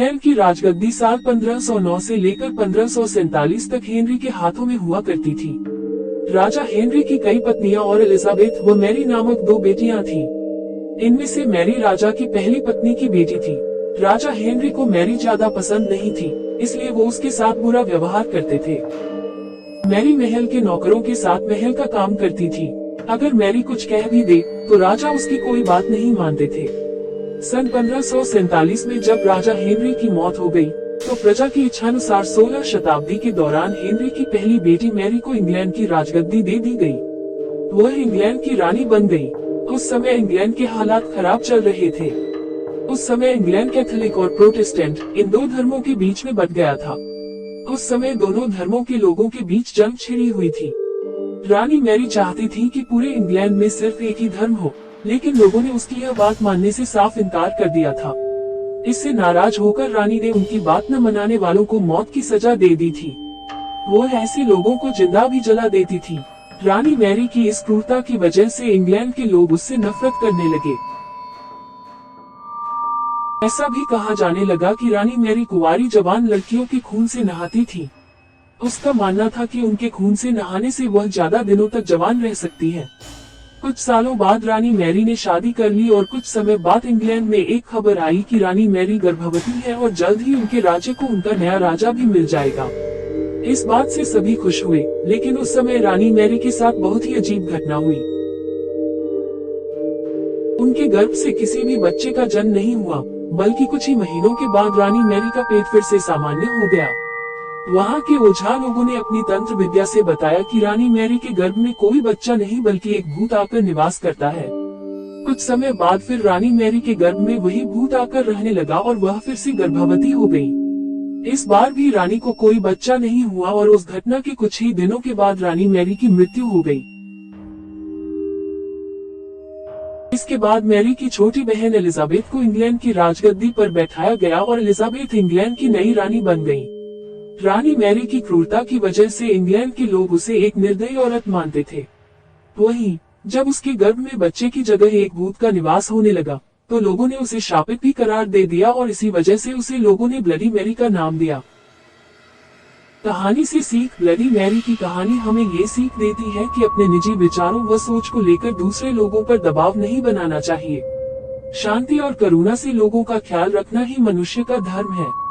England की राजगद्दी साल 1509 से लेकर 1547 तक हेनरी के हाथों में हुआ करती थी। राजा हेनरी की कई पत्नियां और एलिजाबेथ व मैरी नामक दो बेटियां थीं। इनमें से मैरी राजा की पहली पत्नी की बेटी थी। राजा हेनरी को मैरी ज्यादा पसंद नहीं थी, इसलिए वो उसके साथ बुरा व्यवहार करते थे। मैरी महल के नौकरों के साथ महल का काम करती थी। अगर मैरी कुछ कह भी दे तो राजा उसकी कोई बात नहीं मानते थे। सन 1547 में जब राजा हेनरी की मौत हो गई, तो प्रजा की इच्छानुसार 16 शताब्दी के दौरान हेनरी की पहली बेटी मैरी को इंग्लैंड की राजगद्दी दे दी गई। वह इंग्लैंड की रानी बन गई। उस समय इंग्लैंड के हालात खराब चल रहे थे। उस समय इंग्लैंड कैथोलिक और प्रोटेस्टेंट इन दो धर्मों के बीच में बट गया था। उस समय दोनों धर्मों के लोगों के बीच जंग छिड़ी हुई थी। रानी मैरी चाहती थी कि पूरे इंग्लैंड में सिर्फ एक ही धर्म हो, लेकिन लोगों ने उसकी यह बात मानने से साफ इनकार कर दिया था। इससे नाराज होकर रानी ने उनकी बात न मनाने वालों को मौत की सजा दे दी थी। वो ऐसे लोगों को जिंदा भी जला देती थी। रानी मैरी की इस क्रूरता की वजह से इंग्लैंड के लोग उससे नफरत करने लगे। ऐसा भी कहा जाने लगा कि रानी मैरी कुंवारी जवान लड़कियों के खून से नहाती थी। उसका मानना था कि उनके खून से नहाने से वह ज्यादा दिनों तक जवान रह सकती है। कुछ सालों बाद रानी मैरी ने शादी कर ली और कुछ समय बाद इंग्लैंड में एक खबर आई कि रानी मैरी गर्भवती है और जल्द ही उनके राज्य को उनका नया राजा भी मिल जाएगा। इस बात से सभी खुश हुए, लेकिन उस समय रानी मैरी के साथ बहुत ही अजीब घटना हुई। उनके गर्भ से किसी भी बच्चे का जन्म नहीं हुआ, बल्कि कुछ ही महीनों के बाद रानी मैरी का पेट फिर से सामान्य हो गया। वहाँ के ओझा लोगों ने अपनी तंत्र विद्या से बताया कि रानी मैरी के गर्भ में कोई बच्चा नहीं बल्कि एक भूत आकर निवास करता है। कुछ समय बाद फिर रानी मैरी के गर्भ में वही भूत आकर रहने लगा और वह फिर से गर्भवती हो गई। इस बार भी रानी को कोई बच्चा नहीं हुआ और उस घटना के कुछ ही दिनों के बाद रानी मैरी की मृत्यु हो गई। इसके बाद मैरी की छोटी बहन एलिजाबेथ को इंग्लैंड की राजगद्दी पर बैठाया गया और एलिजाबेथ इंग्लैंड की नई रानी बन गई। रानी मैरी की क्रूरता की वजह से इंग्लैंड के लोग उसे एक निर्दयी औरत मानते थे। वहीं जब उसके गर्भ में बच्चे की जगह एक भूत का निवास होने लगा, तो लोगों ने उसे शापित भी करार दे दिया और इसी वजह से उसे लोगों ने ब्लडी मैरी का नाम दिया। कहानी से सीख। ब्लडी मैरी की कहानी हमें ये सीख देती है कि अपने निजी विचारों व सोच को लेकर दूसरे लोगों पर दबाव नहीं बनाना चाहिए। शांति और करुणा से लोगों का ख्याल रखना ही मनुष्य का धर्म है।